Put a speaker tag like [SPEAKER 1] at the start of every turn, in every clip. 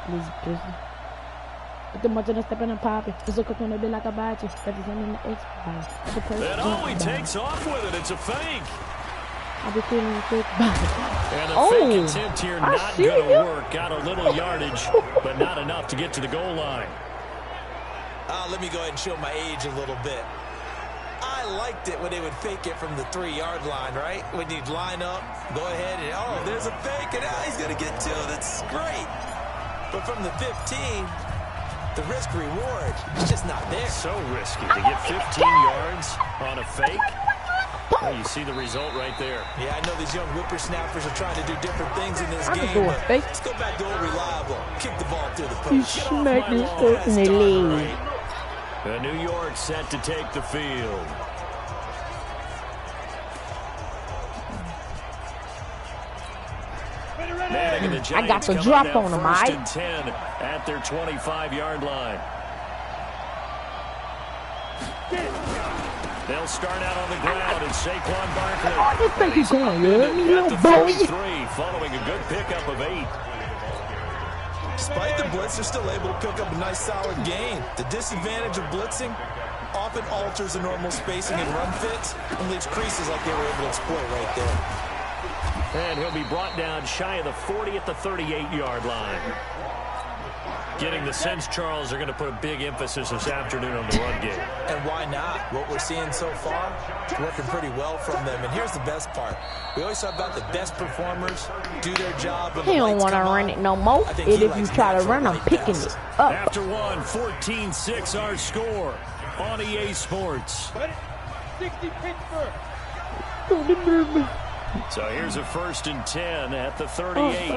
[SPEAKER 1] Lazy pussy. Put the much of the step in the poppy. Just look on the bill like a battery. But it's in the Xbox.
[SPEAKER 2] And oh, he takes off with it. It's a fake.
[SPEAKER 1] I'll be feeling the fake.
[SPEAKER 2] And the fake attempt here not going to work. Got a little yardage, but not enough to get to the goal line.
[SPEAKER 3] Let me go ahead and show my age a little bit. I liked it when they would fake it from the 3-yard line, right? When you'd line up, go ahead and, oh, there's a fake, and he's going to get 2. That's great. But from the 15, the risk-reward is just not there.
[SPEAKER 2] So risky to get 15 yards on a fake. Well, you see the result right there.
[SPEAKER 3] Yeah, I know these young whippersnappers are trying to do different things in this game, but let's go back to old reliable. Kick the ball through the post.
[SPEAKER 1] You smacked his foot in the leg.
[SPEAKER 2] New York set to take the field.
[SPEAKER 1] I got the drop on him,
[SPEAKER 2] First and 10 at their 25-yard line. They'll start out on the ground, and Saquon Barkley.
[SPEAKER 1] I just think he's going, little boy.
[SPEAKER 2] 33, following a good pickup of 8.
[SPEAKER 3] Despite the blitz, they're still able to pick up a nice, solid gain. The disadvantage of blitzing often alters the normal spacing and run fits and leaves creases like they were able to exploit right there.
[SPEAKER 2] And he'll be brought down shy of the 40 at the 38-yard line. Getting the sense, Charles, are going to put a big emphasis this afternoon on the run game.
[SPEAKER 3] And why not? What we're seeing so far is working pretty well from them. And here's the best part. We always talk about the best performers do their job.
[SPEAKER 1] He don't want to run it no more. And if you try to run, I'm picking it up.
[SPEAKER 2] After one, 14-6 our score on EA Sports.
[SPEAKER 4] 60 Pittsburgh.
[SPEAKER 2] So here's a 1st and 10 at the 38.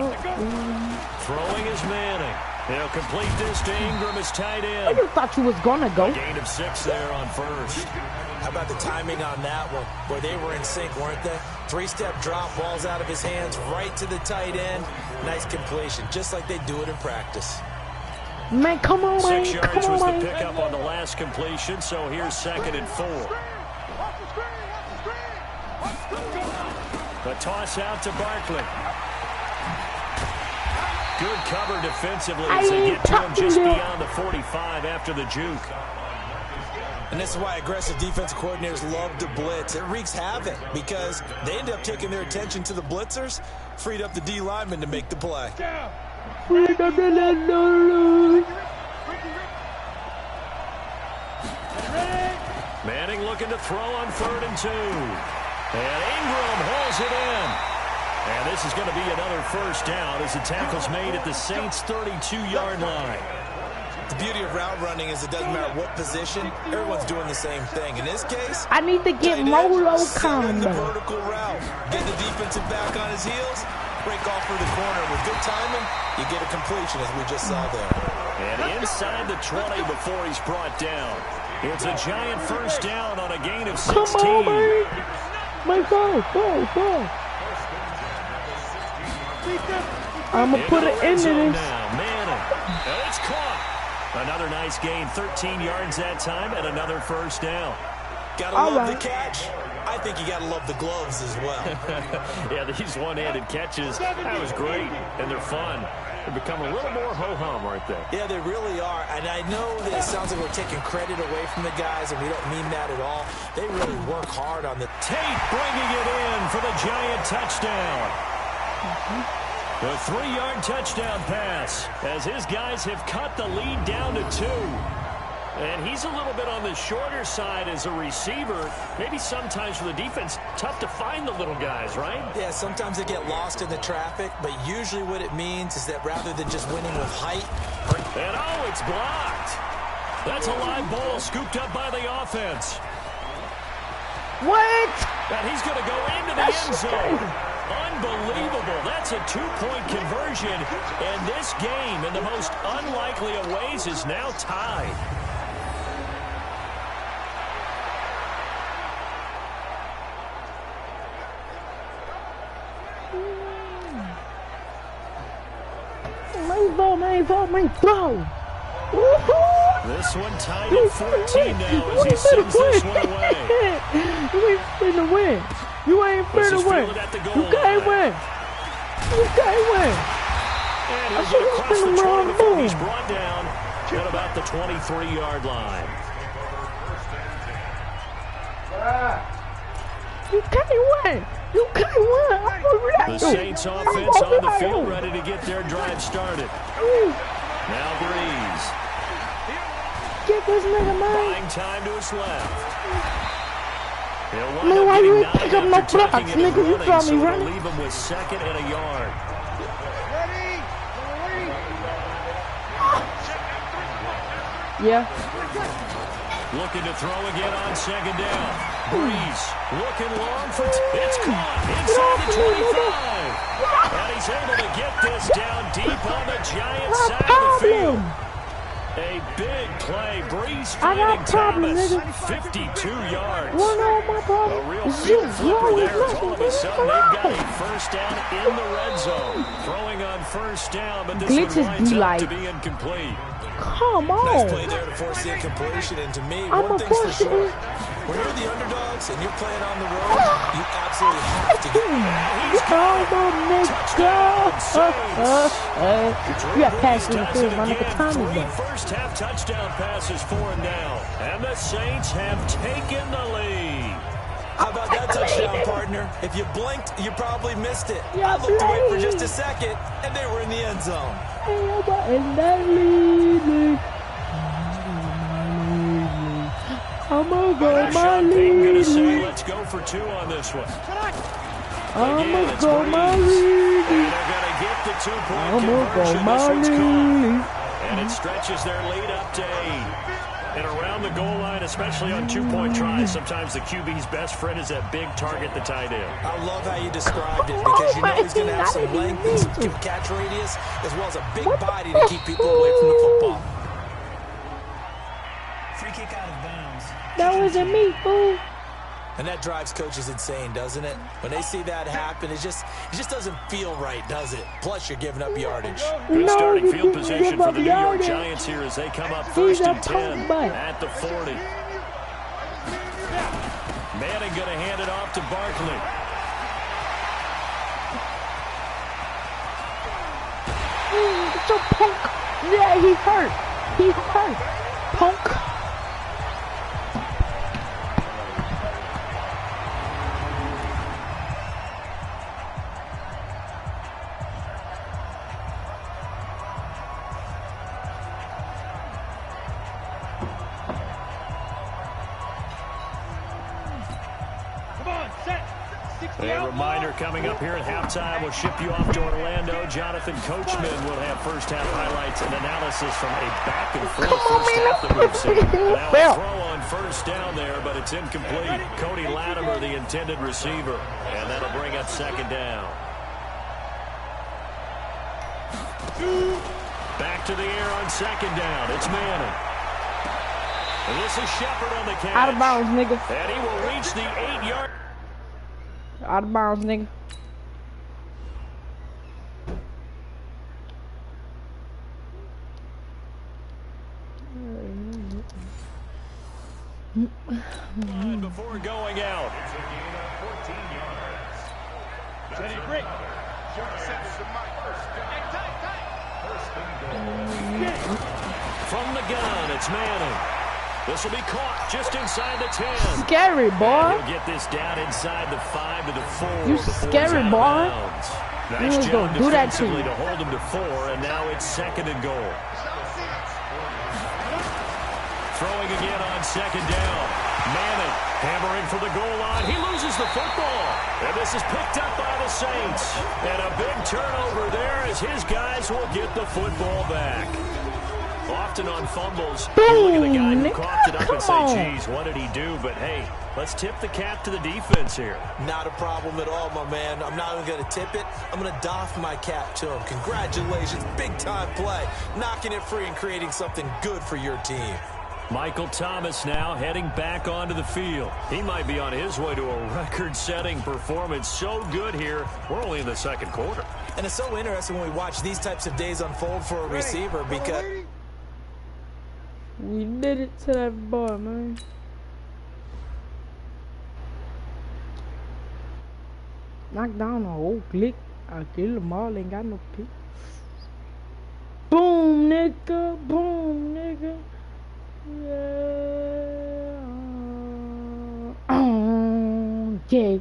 [SPEAKER 2] Throwing is Manning. He'll complete this to Ingram as tight end.
[SPEAKER 1] I just thought you was going to go.
[SPEAKER 2] A gain of 6 there on first.
[SPEAKER 3] How about the timing on that one, where they were in sync, weren't they? 3-step drop, ball's out of his hands, right to the tight end. Nice completion, just like they do it in practice.
[SPEAKER 1] Man, come on, man.
[SPEAKER 2] 6 yards was the pickup on the last completion, so here's 2nd and 4. The toss out to Barkley. Good cover defensively as they get to him just beyond the 45 after the juke.
[SPEAKER 3] And this is why aggressive defensive coordinators love to blitz. It wreaks havoc because they end up taking their attention to the blitzers, freed up the D lineman to make the play.
[SPEAKER 2] Manning looking to throw on 3rd and 2. And Ingram hauls it in. And this is going to be another first down as the tackle's made at the Saints' 32-yard line.
[SPEAKER 3] The beauty of route running is it doesn't matter what position, everyone's doing the same thing. In this case,
[SPEAKER 1] I need to get Molo combo.
[SPEAKER 3] The vertical route, get the defensive back on his heels, break off for the corner. With good timing, you get a completion as we just saw there.
[SPEAKER 2] And inside the 20 before he's brought down. It's a giant first down on a gain of 16.
[SPEAKER 1] Come on, man. My ball. I'm going to put it into this.
[SPEAKER 2] Now, Manning. And it's caught. Another nice gain, 13 yards that time, and another first down.
[SPEAKER 3] Gotta love the catch. I think you gotta love the gloves as well.
[SPEAKER 2] Yeah, these one-handed catches, that was great, and they're fun. They become a little more ho-hum, aren't they?
[SPEAKER 3] Yeah, they really are. And I know that it sounds like we're taking credit away from the guys, and we don't mean that at all. They really work hard on the
[SPEAKER 2] Tate bringing it in for the giant touchdown. The 3-yard touchdown pass as his guys have cut the lead down to 2. And he's a little bit on the shorter side as a receiver. Maybe sometimes for the defense, tough to find the little guys, right?
[SPEAKER 3] Yeah, sometimes they get lost in the traffic, but usually what it means is that rather than just winning with height.
[SPEAKER 2] And oh, it's blocked. That's a live ball scooped up by the offense.
[SPEAKER 1] What?
[SPEAKER 2] And he's going to go into the end zone. Unbelievable. That's a 2-point conversion. And this game, in the most unlikely of ways, is now tied.
[SPEAKER 1] My ball.
[SPEAKER 2] This one tied at 14 now as he sends this one away.
[SPEAKER 1] You ain't finna win. You ain't finna win. You can't win. You can't win.
[SPEAKER 2] And he'll get across the 20 before he's brought down at about the 23-yard line.
[SPEAKER 1] You can't win. You can't win.
[SPEAKER 2] The Saints offense on the field ready to get their drive started. Now Breeze.
[SPEAKER 1] Get this nigga, man.
[SPEAKER 2] Buying time to his left.
[SPEAKER 1] Man, why you ain't pick up no blocks, nigga? You saw me running.
[SPEAKER 2] Leave him with 2nd and a yard.
[SPEAKER 1] Yeah.
[SPEAKER 2] Looking to throw again on 2nd down. Breeze looking long for it's caught inside the 25. And he's able to get this down deep on the Giants side of the field. A big play. Breeze finding Thomas. 52 yards.
[SPEAKER 1] Well, no, my problem.
[SPEAKER 2] A real field flipper there. All of a sudden, they've got a first down in the red zone. Throwing on first down, but this one winds up to be incomplete.
[SPEAKER 1] Come on.
[SPEAKER 3] Nice play there to force the incompletion. And to me, one thing's for sure. When you're the underdogs and you're playing on the road, you absolutely have to get it.
[SPEAKER 1] You got passes in the field, my nigga Thomas.
[SPEAKER 2] Three first-half touchdown passes for him now. And the Saints have taken the lead.
[SPEAKER 3] How about that touchdown, partner? If you blinked, you probably missed it. I looked away for just a second, and they were in the end zone.
[SPEAKER 1] I'ma go my
[SPEAKER 2] lead. Let's go for 2 on this one.
[SPEAKER 1] I'ma go my lead.
[SPEAKER 2] And they're going to get the 2-point conversion. This one's caught. And it stretches their lead up to 8. And around the goal line, especially on 2-point tries, sometimes the QB's best friend is that big target, the tight end.
[SPEAKER 3] I love how you described it because you know he's going to have some length and some catch radius as well as a big body to keep people away from the football. Free kick out of bounds.
[SPEAKER 1] That wasn't me, fool.
[SPEAKER 3] And that drives coaches insane, doesn't it? When they see that happen, it just doesn't feel right, does it? Plus, you're giving up yardage.
[SPEAKER 2] Good starting field position for the New York Giants here as they come up 1st and 10 at the 40. Manning going to hand it off to Barkley.
[SPEAKER 1] It's a punk. Yeah, he hurt. He hurt. Punk.
[SPEAKER 2] A reminder coming up here at halftime. We'll ship you off to Orlando. Jonathan Coachman will have first-half highlights and analysis from a back-and-forth first half that we've seen. Now a throw on first down there, but it's incomplete. Cody Latimer, the intended receiver, and that'll bring up 2nd down. Back to the air on 2nd down. It's Manning. And this is Shepard on the catch.
[SPEAKER 1] Out of bounds, nigga.
[SPEAKER 2] And he will reach the 8-yard.
[SPEAKER 1] Out of bounds, nigga.
[SPEAKER 2] Before going out. From the gun, it's Manning. This will be caught just inside the 10.
[SPEAKER 1] Scary, boy.
[SPEAKER 2] He'll get this down inside the 5 to the 4.
[SPEAKER 1] You scary, boy.
[SPEAKER 2] Nice job
[SPEAKER 1] do that to
[SPEAKER 2] defensively to hold him to 4, and now it's 2nd and goal. Throwing again on 2nd down. Manning hammering for the goal line. He loses the football. And this is picked up by the Saints. And a big turnover there as his guys will get the football back. Often on fumbles, you look at the guy who coughed it up and say, geez, what did he do? But, hey, let's tip the cap to the defense here.
[SPEAKER 3] Not a problem at all, my man. I'm not even going to tip it. I'm going to doff my cap to him. Congratulations. Big-time play. Knocking it free and creating something good for your team.
[SPEAKER 2] Michael Thomas now heading back onto the field. He might be on his way to a record-setting performance. So good here. We're only in the 2nd quarter.
[SPEAKER 3] And it's so interesting when we watch these types of days unfold for a receiver because...
[SPEAKER 1] We did it to that boy, man. Knock down a whole click. I kill them all, ain't got no pick. Boom, nigga. Boom, nigga. Yeah. Okay.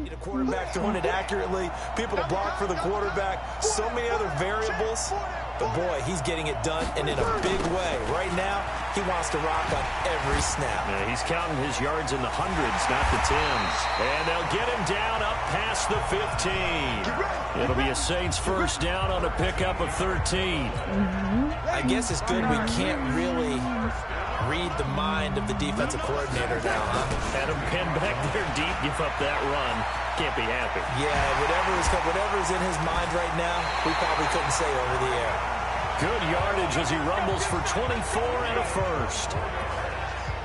[SPEAKER 3] The quarterback throwing it accurately, people to block for the quarterback, so many other variables. But boy, he's getting it done, and in a big way. Right now, he wants to rock on every snap.
[SPEAKER 2] Yeah, he's counting his yards in the hundreds, not the tens. And they'll get him down up past the 15. It'll be a Saints first down on a pickup of 13.
[SPEAKER 3] I guess it's good we can't really read the mind of the defensive coordinator now, huh?
[SPEAKER 2] Had him pinned back there deep, give up that run. Can't be happy.
[SPEAKER 3] Yeah, whatever's in his mind right now, we probably couldn't say over the air.
[SPEAKER 2] Good yardage as he rumbles for 24 and a first.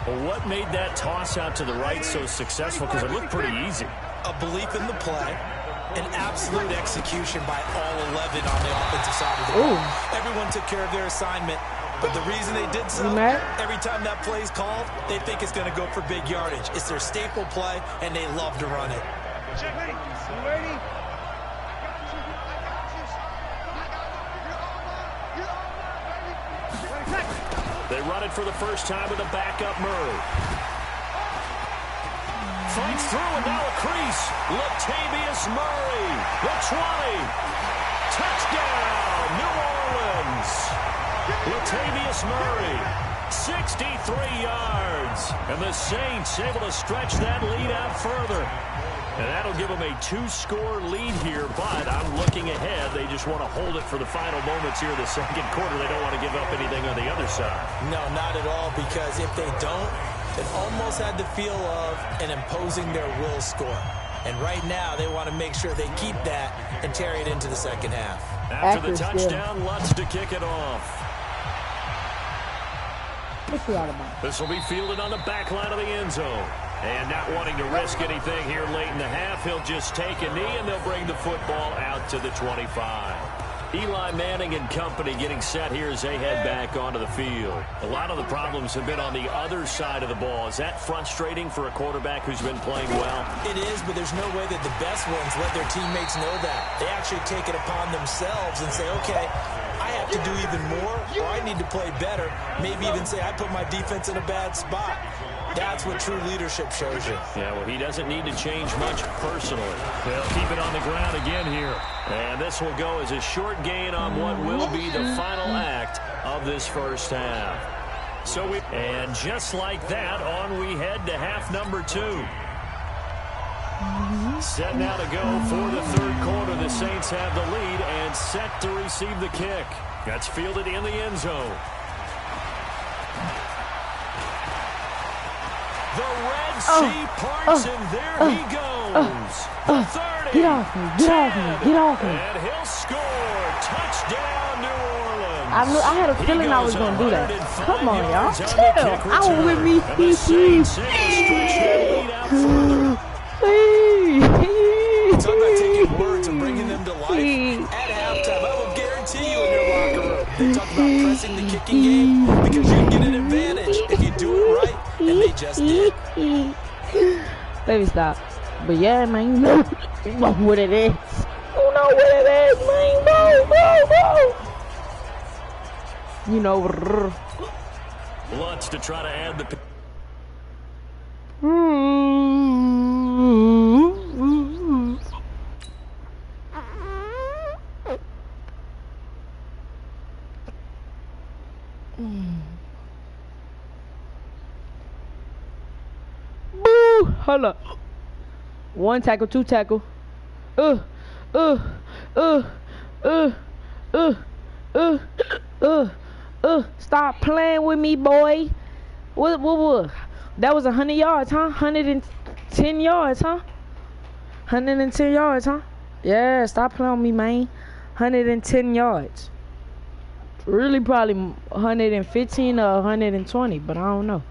[SPEAKER 2] Well, what made that toss out to the right so successful? Because it looked pretty easy.
[SPEAKER 3] A belief in the play, an absolute execution by all 11 on the offensive side of the ball. Everyone took care of their assignment, but the reason they did so, every time that play is called, they think it's going to go for big yardage. It's their staple play, and they love to run it.
[SPEAKER 4] Ready?
[SPEAKER 2] They run it for the first time with a backup Murray. Fights through and now a crease. Latavius Murray, the 20. Touchdown, New Orleans. Latavius Murray, 63 yards. And the Saints able to stretch that lead out further. And that'll give them a 2-score lead here, but I'm looking ahead. They just want to hold it for the final moments here in the second quarter. They don't want to give up anything on the other side.
[SPEAKER 3] No, not at all, because if they don't, it almost had the feel of an imposing their will score. And right now, they want to make sure they keep that and carry it into the second half.
[SPEAKER 2] After the touchdown, Lutz to kick it off. This will be fielded on the back line of the end zone. And not wanting to risk anything here late in the half, he'll just take a knee, and they'll bring the football out to the 25. Eli Manning and company getting set here as they head back onto the field. A lot of the problems have been on the other side of the ball. Is that frustrating for a quarterback who's been playing well?
[SPEAKER 3] It is, but there's no way that the best ones let their teammates know that. They actually take it upon themselves and say, okay, I have to do even more, or I need to play better. Maybe even say I put my defense in a bad spot. That's what true leadership shows you.
[SPEAKER 2] Yeah, well, he doesn't need to change much personally. They'll keep it on the ground again here. And this will go as a short gain on what will be the final act of this first half. And just like that, on we head to half number 2. Set now to go for the third quarter. The Saints have the lead and set to receive the kick. That's fielded in the end zone. The Red Sea parts, and there he goes. The 30,
[SPEAKER 1] get off me, get off me, get off me.
[SPEAKER 2] And he'll score. Touchdown, New Orleans.
[SPEAKER 1] I had a feeling I was going to do that. Come on, y'all. Chill. I was with me.
[SPEAKER 3] Talk about taking words and bringing them to life. At halftime, I will guarantee you in your locker room, they talk about pressing the kicking game because you can get an advantage if you do it right. And they just did.
[SPEAKER 1] Let me stop. But yeah, man, you know what it is. You know what it is, man. You know.
[SPEAKER 2] Lutz to try to add the...
[SPEAKER 1] Hold up. 1 tackle, 2 tackle. Stop playing with me, boy. What? That was 100 yards, huh? 110 yards, huh? 110 yards, huh? Yeah, stop playing with me, man. 110 yards. Really probably 115 or 120, but I don't know.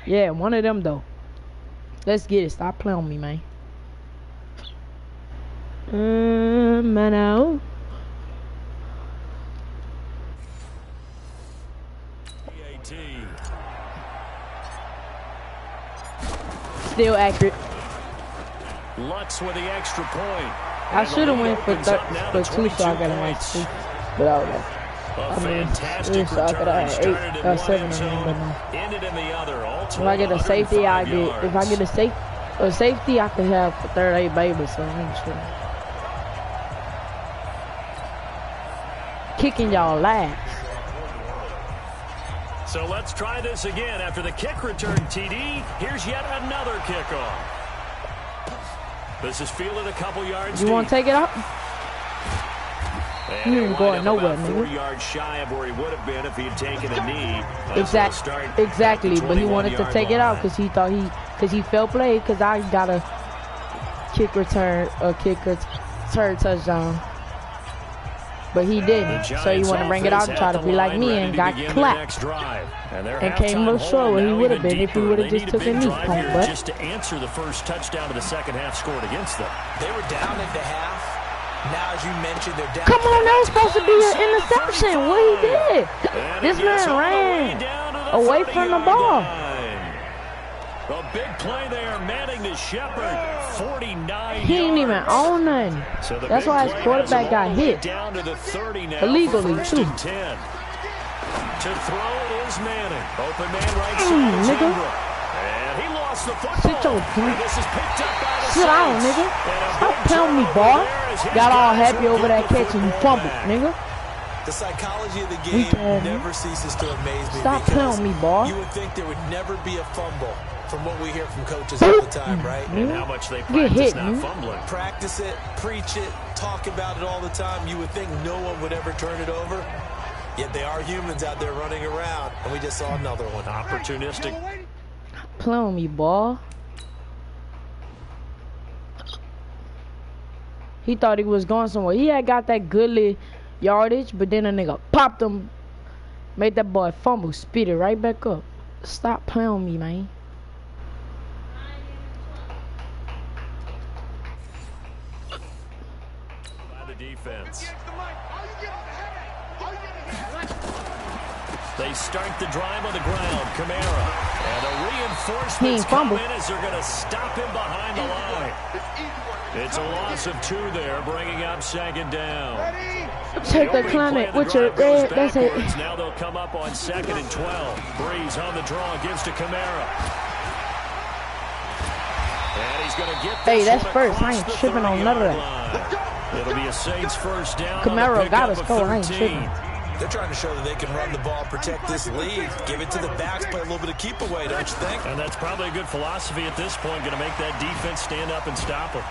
[SPEAKER 1] Yeah, one of them, though. Let's get it. Stop playing with me, man. Man. Still accurate.
[SPEAKER 2] Lutz with the extra point.
[SPEAKER 1] I should have went for 2, so I could have had 2. But I was like, so I could have had 8 or 7 of them. But no. If I get a safety, I get. If I get a safety, I could have for 38 babies. So I ain't sure. Kicking y'all ass.
[SPEAKER 2] So let's try this again. After the kick return, TD, here's yet another kickoff. This is fielded a couple yards
[SPEAKER 1] You want to take it up?
[SPEAKER 2] And
[SPEAKER 1] you ain't going nowhere,
[SPEAKER 2] nigga. 4
[SPEAKER 1] nigga.
[SPEAKER 2] yards shy of where he would have been if he had taken a knee.
[SPEAKER 1] Exactly. But he wanted to take it out because he thought because he fell play because I got a kick return touchdown. But he didn't, so he wanted to bring it out and try to be like me and got clapped. And came up short where he would have been if he would have just took a knee, punk butt.
[SPEAKER 2] Just to answer the first touchdown of the second half scored against them.
[SPEAKER 3] They were down at the half. Now, as you mentioned, they're down.
[SPEAKER 1] Come on, that was supposed to be an interception. What he did? This man ran away from the ball.
[SPEAKER 2] A big play there, Manning to Shepard, 49
[SPEAKER 1] He ain't even own nothing.
[SPEAKER 2] So
[SPEAKER 1] that's why his quarterback got hit.
[SPEAKER 2] Down to the 30 now
[SPEAKER 1] illegally, too.
[SPEAKER 2] To throw it is Manning. Open man right side.
[SPEAKER 1] Nigga.
[SPEAKER 2] And he lost the football.
[SPEAKER 1] Sit your
[SPEAKER 2] This is picked up by the
[SPEAKER 1] Sit down, nigga. Stop telling me, boy. Got all happy over that catch and you fumbled, nigga.
[SPEAKER 3] The psychology of the game never ceases to amaze me.
[SPEAKER 1] Stop telling me, boy.
[SPEAKER 3] You would think there would never be a fumble from what we hear from coaches all the time, right?
[SPEAKER 2] And how much they practice not fumbling.
[SPEAKER 3] Practice it, preach it, talk about it all the time. You would think no one would ever turn it over. Yet they are humans out there running around, and we just saw another one.
[SPEAKER 2] Opportunistic.
[SPEAKER 1] Play on me, boy. He thought he was going somewhere. He had got that goodly yardage, but then a nigga popped him, made that boy fumble, spit it right back up. Stop playing on me, man.
[SPEAKER 2] By the defense. They start the drive on the ground. Camara. And a reinforcement's coming as they're going to stop him behind the line. It's a loss of 2 there, bringing up second down.
[SPEAKER 1] Take the climate with your red. That's it.
[SPEAKER 2] Now they'll come up on 2nd and 12. Breeze on the draw, gives to Camara. And he's going to get this.
[SPEAKER 1] Hey, that's first. I ain't tripping on none of that.
[SPEAKER 2] It'll be a Saints first down.
[SPEAKER 1] Camaro got us going. I ain't tripping.
[SPEAKER 3] They're trying to show that they can run the ball, protect this lead, give it to the backs, play a little bit of keep away, don't you think?
[SPEAKER 2] And that's probably a good philosophy at this point, going to make that defense stand up and stop them.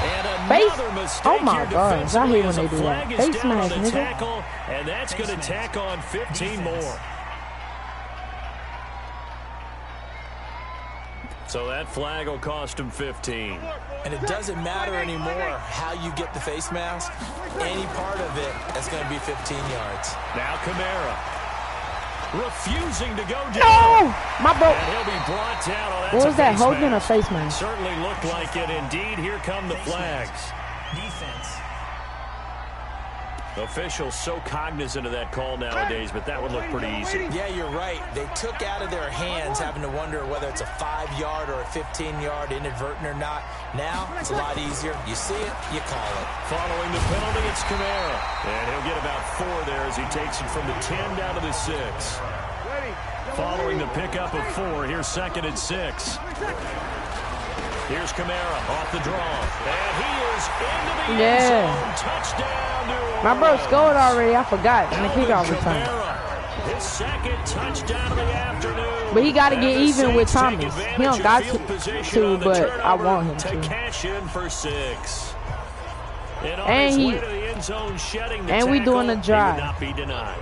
[SPEAKER 2] And another mistake.
[SPEAKER 1] Oh my God, I hate when they do that. Face mask, nigga.
[SPEAKER 2] Tackle, and that's going to tack on 15 more. So that flag will cost him 15.
[SPEAKER 3] And it doesn't matter anymore how you get the face mask. Any part of it is going to be 15 yards.
[SPEAKER 2] Now Camara refusing to go down.
[SPEAKER 1] Oh, my bro.
[SPEAKER 2] And he'll be brought down. Oh,
[SPEAKER 1] what was that, holding a face mask?
[SPEAKER 2] Certainly looked like it. Indeed, here come the flags.
[SPEAKER 3] Defense.
[SPEAKER 2] Officials so cognizant of that call nowadays, but that would look pretty easy.
[SPEAKER 3] Yeah, you're right. They took out of their hands having to wonder whether it's a 5-yard or a 15-yard, inadvertent or not. Now, it's a lot easier. You see it, you call it.
[SPEAKER 2] Following the penalty, it's Camara. And he'll get about 4 there as he takes it from the 10 down to the 6. Following the pickup of 4, here's 2nd and 6. Here's Camara off the draw. And he is into the end zone. Touchdown, New Orleans.
[SPEAKER 1] My bro scored already. I forgot in the kickoff return.
[SPEAKER 2] His 2nd touchdown of the afternoon.
[SPEAKER 1] But he got to get even with Thomas. He don't got to, but I want him to.
[SPEAKER 2] Cash in for 6.
[SPEAKER 1] And we doing a drive.
[SPEAKER 2] Not be denied.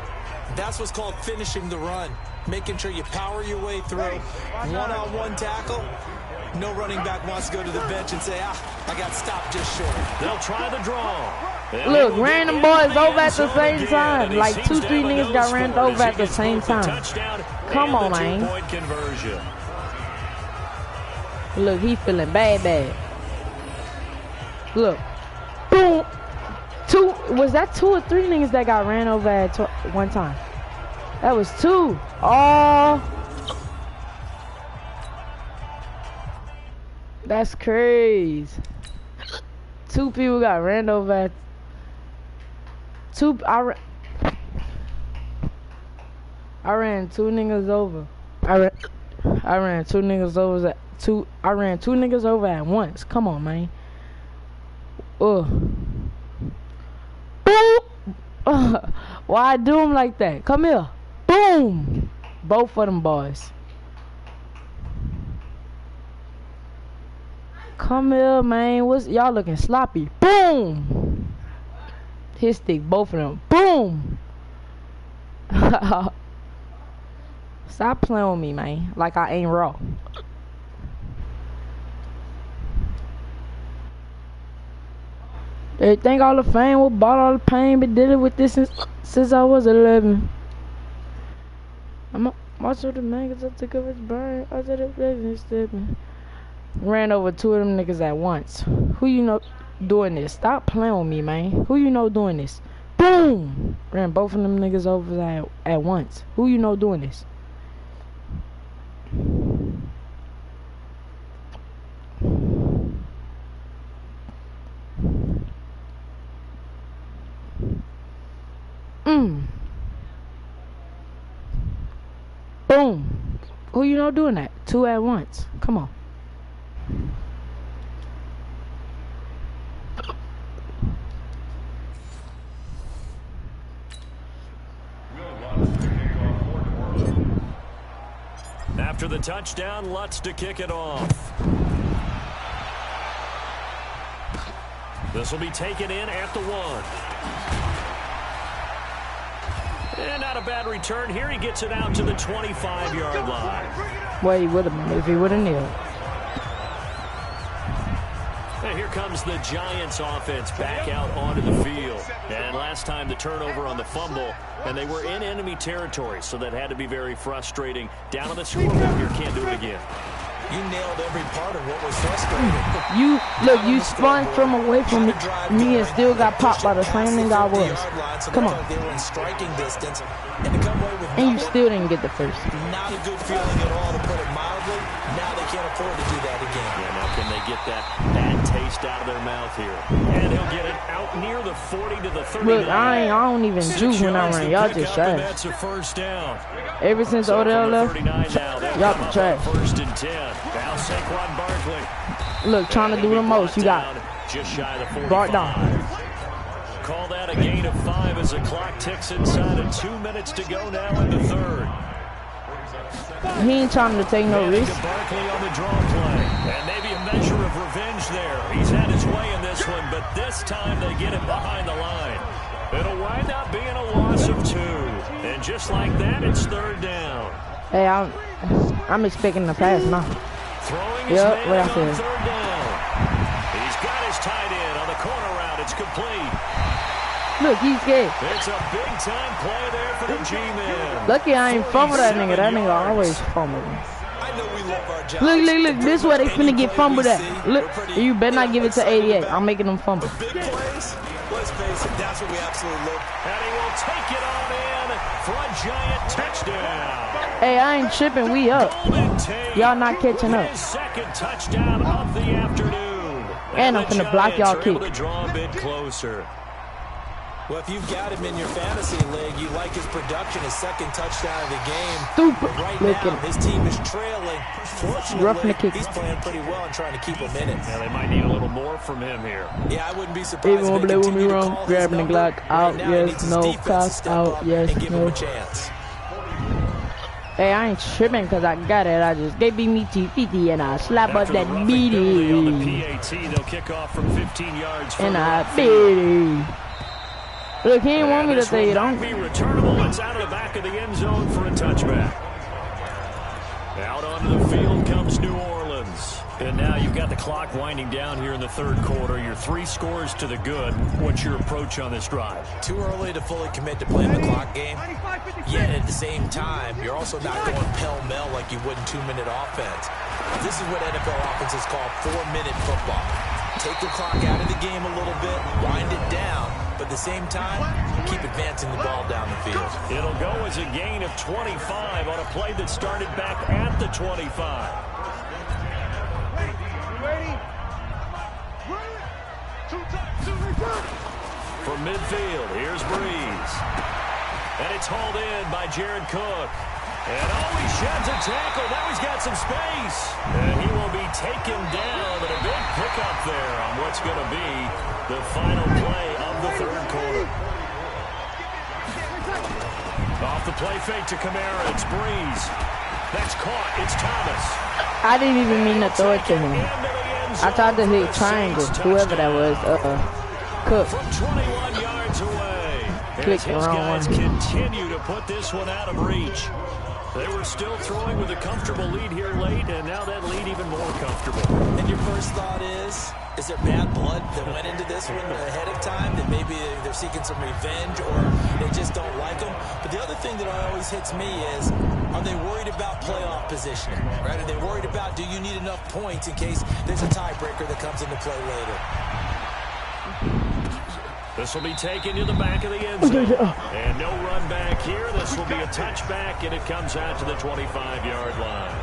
[SPEAKER 3] That's what's called finishing the run. Making sure you power your way through. One-on-one tackle. No running back wants to go to the bench and say, I got stopped just short.
[SPEAKER 2] They'll try the draw.
[SPEAKER 1] Look, random boys over at the same time. Like 2-3 niggas got ran over at the same time. Come on, man. Look, he feeling bad. Look. Boom. Was that 2 or 3 niggas that got ran over at one time? That was 2. Oh. That's crazy. 2 people got ran over at I ran 2 niggas over. I ran 2 niggas over I ran 2 niggas over at once. Come on, man. Boom. Why I do them like that? Come here. Boom. Both of them boys. Come here, man. What's y'all looking sloppy? Boom. His stick, both of them. Boom. Stop playing with me, man. Like I ain't raw. They think all the fame was bought all the pain, but did it with this since I was 11. I'm watching the maggots up to cover his burn. I said it living stepping. Ran over 2 of them niggas at once. Who you know doing this? Stop playing with me, man. Who you know doing this? Boom! Ran both of them niggas over at once. Who you know doing this? Boom. Who you know doing that? 2 at once. Come on.
[SPEAKER 2] After the touchdown, Lutz to kick it off. This will be taken in at the 1. And not a bad return. Here he gets it out to the 25-yard line.
[SPEAKER 1] Well, he would have been if he would have kneeled.
[SPEAKER 2] And here comes the Giants offense back out onto the field. And last time the turnover on the fumble, and they were in enemy territory, so that had to be very frustrating. Down on the scoreboard here, can't do it again.
[SPEAKER 3] You nailed every part of what was frustrating.
[SPEAKER 1] You spun from away from me and still got popped by the same thing I was. Come on.
[SPEAKER 3] They were in striking distance, and to come away with
[SPEAKER 1] and you still didn't get the first.
[SPEAKER 3] Not a good feeling at all, to put it mildly. Now they can't afford to do that again.
[SPEAKER 2] Yeah, now can they get that bad taste out of their mouth here? And he'll get it out near the 40 to the 39.
[SPEAKER 1] Look, I don't even juke when I run. Y'all just trash.
[SPEAKER 2] That's a first down.
[SPEAKER 1] Ever since Odell left, y'all been trash.
[SPEAKER 2] First and 10. Now Saquon Barkley.
[SPEAKER 1] Look, trying to do the most. You got
[SPEAKER 2] just shy of the 45.
[SPEAKER 1] brought down.
[SPEAKER 2] Call that a gain of 5 as the clock ticks inside of 2 minutes to go now in the third.
[SPEAKER 1] He ain't trying to take no risk.
[SPEAKER 2] Barkley on the draw play. And maybe a measure of revenge there. He's had his way in this one, but this time they get him behind the line. It'll wind up being a loss of 2. And just like that, it's third down.
[SPEAKER 1] Hey, I'm expecting the pass now.
[SPEAKER 2] Throwing his man
[SPEAKER 1] what I
[SPEAKER 2] on
[SPEAKER 1] said.
[SPEAKER 2] third down. He's got his tight end on the corner route. It's complete.
[SPEAKER 1] Look, he's scared.
[SPEAKER 2] It's a big-time play there for the G-Man.
[SPEAKER 1] Lucky I ain't fumble that nigga. That nigga always fumble.
[SPEAKER 3] I know we love our jobs.
[SPEAKER 1] Look. This is where they finna get fumbled at. Look, you better not give it to 88. I'm making them fumble.
[SPEAKER 3] Big plays, let's face it, that's what we absolutely love.
[SPEAKER 2] And he will take it on in for a giant touchdown.
[SPEAKER 1] Hey, I ain't tripping. We up. Y'all not catching up.
[SPEAKER 2] His second touchdown of the afternoon.
[SPEAKER 1] And I'm finna block y'all kick.
[SPEAKER 2] To draw a bit closer.
[SPEAKER 3] Well, if you've got him in your fantasy league, you like his production, his second touchdown of the game.
[SPEAKER 1] Stupid.
[SPEAKER 3] But right
[SPEAKER 1] Look
[SPEAKER 3] now,
[SPEAKER 1] at him.
[SPEAKER 3] his team is trailing. Fortunately, he's playing pretty well and trying to keep him in it.
[SPEAKER 2] Yeah, they might need a little more from him here.
[SPEAKER 3] Yeah, I wouldn't be surprised
[SPEAKER 1] Even when they with me wrong, grabbing the Glock out, yes, no, cock out, yes,
[SPEAKER 3] and give him
[SPEAKER 1] no.
[SPEAKER 3] a chance.
[SPEAKER 1] Hey, I ain't tripping because I got it. I just gave me T50 and I slap up that
[SPEAKER 2] On
[SPEAKER 1] beatie.
[SPEAKER 2] the PAT, they'll kick off from 15 yards.
[SPEAKER 1] And I beatie. Look, he ain't want me to say it.
[SPEAKER 2] Don't be returnable. It's out of the back of the end zone for a touchback. Out onto the field comes New Orleans. And now you've got the clock winding down here in the third quarter. You're 3 scores to the good. What's your approach on this drive?
[SPEAKER 3] Too early to fully commit to playing the clock game. Yet at the same time, you're also not going pell-mell like you would in 2-minute offense. This is what NFL offenses call 4-minute football. Take the clock out of the game a little bit, wind it down, but at the same time, keep advancing the ball down the field.
[SPEAKER 2] It'll go as a gain of 25 on a play that started back at the 25. From midfield, here's Breeze. And it's hauled in by Jared Cook. And he sheds a tackle. Now he's got some space. And he will be taken down. And a big pickup there on what's going to be the final play of the third quarter. Off the play fake to Kamara. It's Breeze. That's caught. It's Thomas.
[SPEAKER 1] I didn't even mean to throw it to him. I tried to hit triangle, whoever that was. Cook.
[SPEAKER 2] From 21 yards away.
[SPEAKER 1] Click
[SPEAKER 2] As his guys
[SPEAKER 1] one.
[SPEAKER 2] continue to put this one out of reach. They were still throwing with a comfortable lead here late, and now that lead even more comfortable.
[SPEAKER 3] And your first thought is there bad blood that went into this one ahead of time, that maybe they're seeking some revenge or they just don't like them? But the other thing that always hits me is, are they worried about playoff positioning? Right? Are they worried about, do you need enough points in case there's a tiebreaker that comes into play later?
[SPEAKER 2] This will be taken to the back of the end zone. And no run back here. This will be a touchback, and it comes out to the 25-yard line.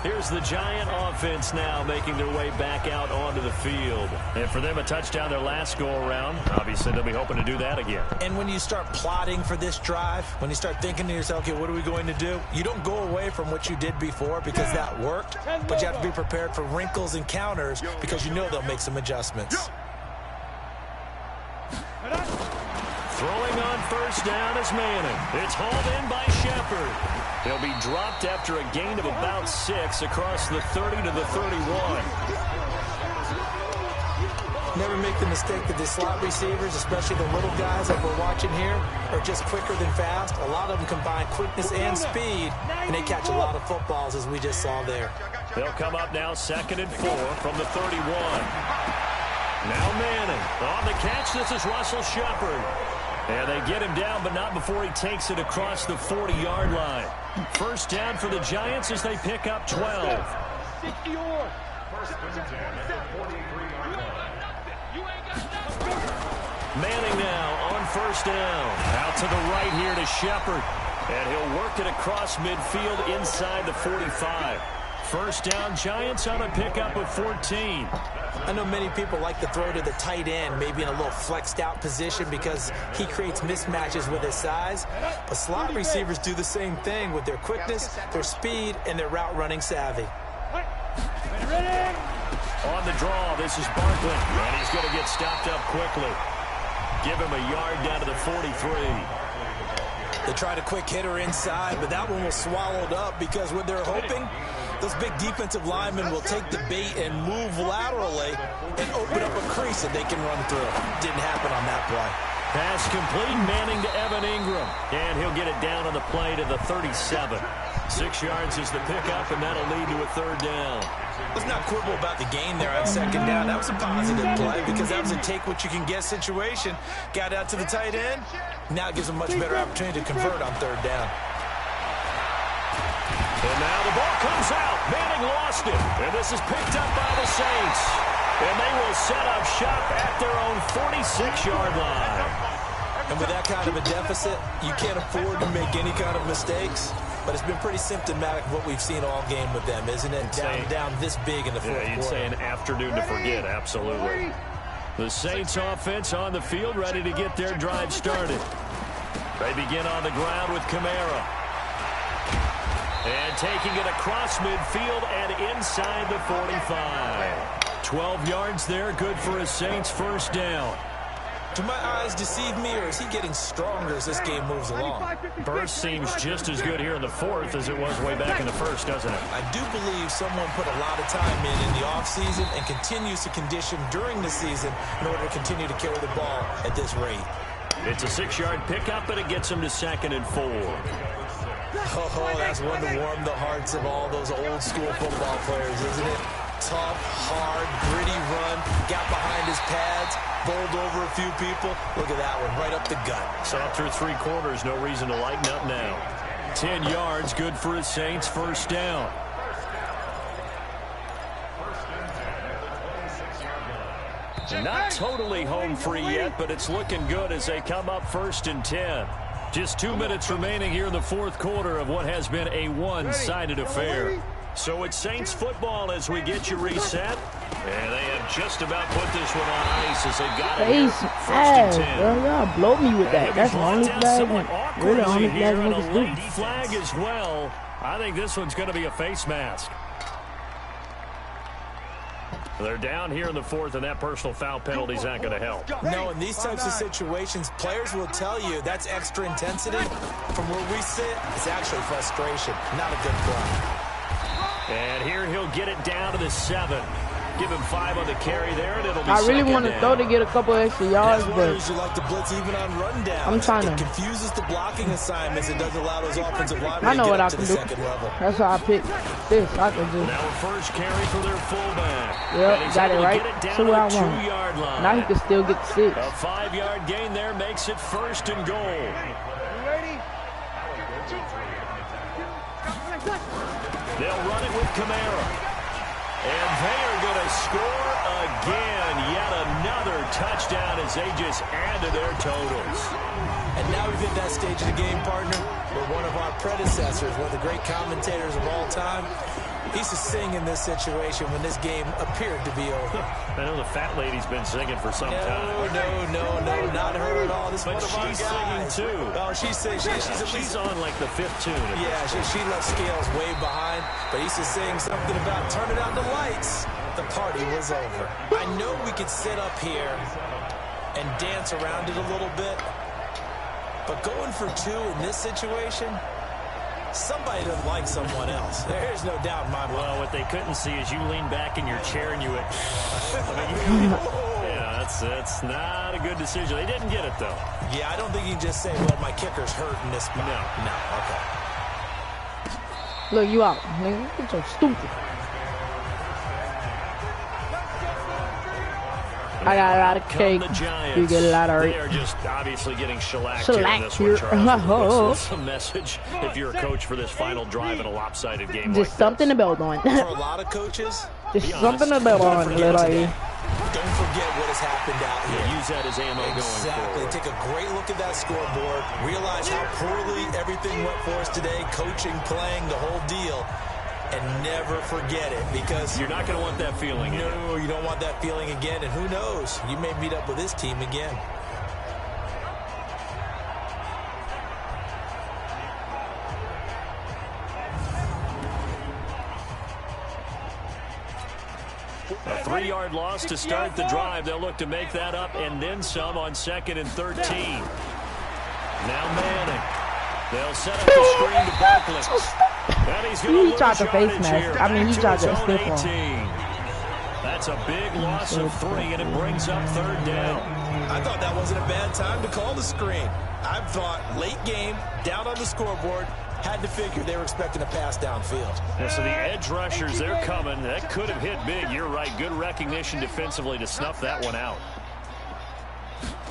[SPEAKER 2] Here's the Giant offense now making their way back out onto the field. And for them, a touchdown their last go-around. Obviously, they'll be hoping to do that again.
[SPEAKER 3] And when you start plotting for this drive, when you start thinking to yourself, okay, what are we going to do? You don't go away from what you did before because that worked, but you have to be prepared for wrinkles and counters because you know they'll make some adjustments.
[SPEAKER 2] Throwing on first down is Manning. It's hauled in by Shepard. He'll be dropped after a gain of about 6 across the 30 to the 31.
[SPEAKER 3] Never make the mistake that the slot receivers, especially the little guys that we're watching here, are just quicker than fast. A lot of them combine quickness and speed, and they catch a lot of footballs, as we just saw there.
[SPEAKER 2] They'll come up now 2nd and 4 from the 31. Now Manning on the catch. This is Russell Shepard. And they get him down, but not before he takes it across the 40-yard line. First down for the Giants as they pick up 12. Manning now on first down. Out to the right here to Shepard. And he'll work it across midfield inside the 45. First down, Giants on a pickup of 14.
[SPEAKER 3] I know many people like to throw to the tight end, maybe in a little flexed out position because he creates mismatches with his size. But slot receivers do the same thing with their quickness, their speed, and their route running savvy.
[SPEAKER 2] On the draw, this is Barkley, and he's going to get stopped up quickly. Give him a yard down to the 43.
[SPEAKER 3] They tried a quick hitter inside, but that one was swallowed up because what they're hoping, those big defensive linemen will take the bait and move laterally and open up a crease that they can run through. Didn't happen on that play.
[SPEAKER 2] Pass complete, Manning to Evan Ingram. And he'll get it down on the play to the 37. 6 yards is the pickup, and that'll lead to a third down.
[SPEAKER 3] Let's not quibble about the gain there on second down. That was a positive play because that was a take-what-you-can-get situation. Got out to the tight end. Now it gives them a much better opportunity to convert on third down.
[SPEAKER 2] And now the ball comes out. Manning lost it. And this is picked up by the Saints. And they will set up shop at their own 46-yard line.
[SPEAKER 3] And with that kind of a deficit, you can't afford to make any kind of mistakes. But it's been pretty symptomatic of what we've seen all game with them, isn't it? Down this big in the fourth quarter.
[SPEAKER 2] You'd say an afternoon to forget, absolutely. The Saints offense on the field, ready to get their drive started. They begin on the ground with Kamara. And taking it across midfield and inside the 45. 12 yards there, good for a Saints first down.
[SPEAKER 3] Do my eyes deceive me, or is he getting stronger as this game moves along?
[SPEAKER 2] Burst seems just as good here in the fourth as it was way back in the first, doesn't it?
[SPEAKER 3] I do believe someone put a lot of time in the offseason and continues to condition during the season in order to continue to carry the ball at this rate.
[SPEAKER 2] It's a 6-yard pickup, and it gets them to 2nd and 4.
[SPEAKER 3] Oh, that's one to warm the hearts of all those old school football players, isn't it? Tough, hard, gritty run, got behind his pads, bowled over a few people. Look at that one, right up the gut.
[SPEAKER 2] So through 3 quarters, no reason to lighten up now. 10 yards, good for a Saints first down. Not totally home free yet, but it's looking good as they come up 1st and 10. Just 2 minutes remaining here in the fourth quarter of what has been a one-sided affair. So it's Saints football as we get you reset. And they have just about put this one on ice this as they've got it
[SPEAKER 1] Face
[SPEAKER 2] here.
[SPEAKER 1] ass,
[SPEAKER 2] 1st and 10.
[SPEAKER 1] bro. Y'all blow me with that. That's the only flag. Really, the only flag
[SPEAKER 2] And a
[SPEAKER 1] niggas
[SPEAKER 2] late
[SPEAKER 1] do.
[SPEAKER 2] flag as well. I think this one's going to be a face mask. They're down here in the 4th, and that personal foul penalty's not going to help.
[SPEAKER 3] No, in these types of situations, players will tell you that's extra intensity. From where we sit, it's actually frustration, not a good play.
[SPEAKER 2] And here he'll get it down to the 7. Give him 5 on the carry there, and it'll be
[SPEAKER 1] I really
[SPEAKER 2] want
[SPEAKER 1] to throw to get a couple extra yards, but
[SPEAKER 3] You like to blitz even on rundown.
[SPEAKER 1] I'm trying
[SPEAKER 3] It
[SPEAKER 1] to.
[SPEAKER 3] confuses the blocking assignments. It doesn't allow those offensive linemen
[SPEAKER 1] I know
[SPEAKER 3] to
[SPEAKER 1] what
[SPEAKER 3] get
[SPEAKER 1] I
[SPEAKER 3] up to
[SPEAKER 1] can
[SPEAKER 3] the
[SPEAKER 1] do.
[SPEAKER 3] second level.
[SPEAKER 1] That's why I picked this. I can do.
[SPEAKER 2] Now a first carry for their fullback.
[SPEAKER 1] Yep,
[SPEAKER 2] And he's
[SPEAKER 1] got it
[SPEAKER 2] able to
[SPEAKER 1] right
[SPEAKER 2] get it down
[SPEAKER 1] to where I
[SPEAKER 2] the
[SPEAKER 1] want.
[SPEAKER 2] 2-yard line.
[SPEAKER 1] Now he can still get the 6.
[SPEAKER 2] A 5-yard gain there makes it 1st and goal.
[SPEAKER 4] You ready?
[SPEAKER 2] They'll run it with Kamara. And they are going to score again. Yet another touchdown as they just add to their totals.
[SPEAKER 3] And now we've hit that stage of the game, partner, where one of our predecessors, one of the great commentators of all time, he used to sing in this situation when this game appeared to be over.
[SPEAKER 2] I know the fat lady's been singing for some time.
[SPEAKER 3] No, not her at all. This
[SPEAKER 2] But
[SPEAKER 3] is one of our
[SPEAKER 2] she's singing
[SPEAKER 3] guys.
[SPEAKER 2] too.
[SPEAKER 3] Oh, she's singing.
[SPEAKER 2] She's on like the 5th tune.
[SPEAKER 3] Yeah, she left Scales way behind, but he used to sing something about turning out the lights. The party was over. I know we could sit up here and dance around it a little bit, but going for 2 in this situation, somebody doesn't like someone else. There's no doubt in my mind.
[SPEAKER 2] Well, what they couldn't see is you lean back in your chair and you went, yeah, that's not a good decision. They didn't get it, though.
[SPEAKER 3] Yeah, I don't think you can just say, well, my kicker's hurt in this spot. No, okay.
[SPEAKER 1] Look, you out. Nigga, you're so stupid. I got a lot of cake. You get a lot of
[SPEAKER 2] They are just obviously getting shellacked here in this
[SPEAKER 1] Shellacked
[SPEAKER 2] one,
[SPEAKER 1] here.
[SPEAKER 2] Charles. What's the message if you're a coach for this final drive in a lopsided game
[SPEAKER 1] Just
[SPEAKER 2] like
[SPEAKER 1] something
[SPEAKER 2] this?
[SPEAKER 1] to build on.
[SPEAKER 3] For a lot of coaches,
[SPEAKER 1] Just
[SPEAKER 2] Be honest.
[SPEAKER 1] something to build on, little.
[SPEAKER 3] don't forget what has happened out here.
[SPEAKER 2] Use that as ammo going
[SPEAKER 3] Exactly.
[SPEAKER 2] forward.
[SPEAKER 3] Take a great look at that scoreboard. Realize how poorly everything went for us today. Coaching, playing, the whole deal. And never forget it, because
[SPEAKER 2] You're not going to want that feeling.
[SPEAKER 3] no, you don't want that feeling again. And who knows? You may meet up with this team again.
[SPEAKER 2] A 3-yard loss to start the drive. They'll look to make that up and then some on 2nd and 13. Now Manning. They'll set up the screen to Barkley. And he's going to lose
[SPEAKER 1] tried to face
[SPEAKER 2] yardage
[SPEAKER 1] mask.
[SPEAKER 2] here.
[SPEAKER 1] I mean, he
[SPEAKER 2] Back
[SPEAKER 1] tried to
[SPEAKER 2] his own
[SPEAKER 1] stiff him.
[SPEAKER 2] 18. That's a big loss of 3, and it brings up 3rd down.
[SPEAKER 3] I thought that wasn't a bad time to call the screen. I thought late game, down on the scoreboard, had to figure they were expecting a pass downfield.
[SPEAKER 2] Yeah, so the edge rushers, they're coming. That could have hit big. You're right. Good recognition defensively to snuff that one out.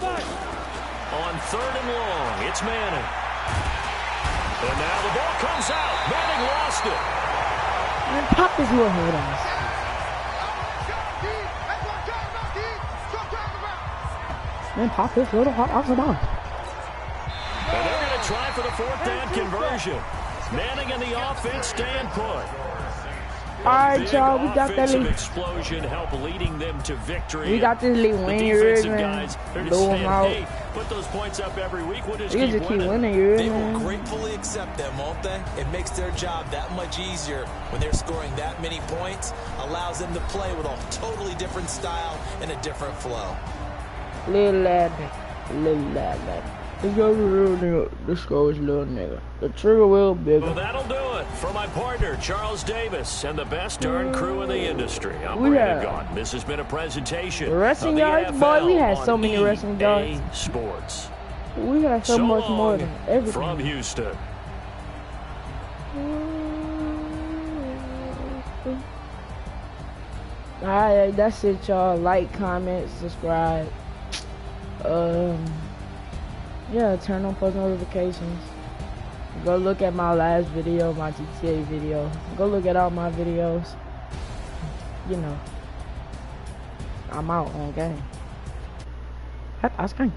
[SPEAKER 2] On 3rd and long, it's Manning. And now the ball comes out. Manning lost it.
[SPEAKER 1] Man, pop his little head ass. Man, pop his little hot off the ball.
[SPEAKER 2] And they're going to try for the 4th down conversion. Manning and the offense staying put.
[SPEAKER 1] All right, y'all, we got that
[SPEAKER 2] Offensive
[SPEAKER 1] lead.
[SPEAKER 2] explosion help leading them to victory.
[SPEAKER 1] We got this lead
[SPEAKER 2] The
[SPEAKER 1] winning, you
[SPEAKER 2] defensive
[SPEAKER 1] man.
[SPEAKER 2] guys, they're just
[SPEAKER 1] Blow
[SPEAKER 2] saying,
[SPEAKER 1] them out.
[SPEAKER 2] hey, put those points up every week. We'll just
[SPEAKER 1] You
[SPEAKER 2] keep
[SPEAKER 1] just keep
[SPEAKER 2] winning.
[SPEAKER 1] winning, you
[SPEAKER 3] They will
[SPEAKER 1] man.
[SPEAKER 3] gratefully accept them, won't they? It makes their job that much easier when they're scoring that many points. Allows them to play with a totally different style and a different flow.
[SPEAKER 1] Little lad. Let's go to real nigga. Let's go with little nigga. The trigger wheel bigger.
[SPEAKER 2] Well, that'll do it for my partner, Charles Davis, and the best darn crew in the industry. I'm
[SPEAKER 1] We
[SPEAKER 2] Brandon
[SPEAKER 1] have-
[SPEAKER 2] Gaudin. This has been a presentation
[SPEAKER 1] Wrestling
[SPEAKER 2] of the
[SPEAKER 1] yards,
[SPEAKER 2] NFL
[SPEAKER 1] boy, we had
[SPEAKER 2] on
[SPEAKER 1] so many wrestling yards.
[SPEAKER 2] EA Sports.
[SPEAKER 1] We got so much more than everything.
[SPEAKER 2] From Houston.
[SPEAKER 1] Alright, that's it, y'all. Like, comment, subscribe. Yeah, turn on post notifications. Go look at my last video, my GTA video. Go look at all my videos. You know, I'm out on game. I was kind.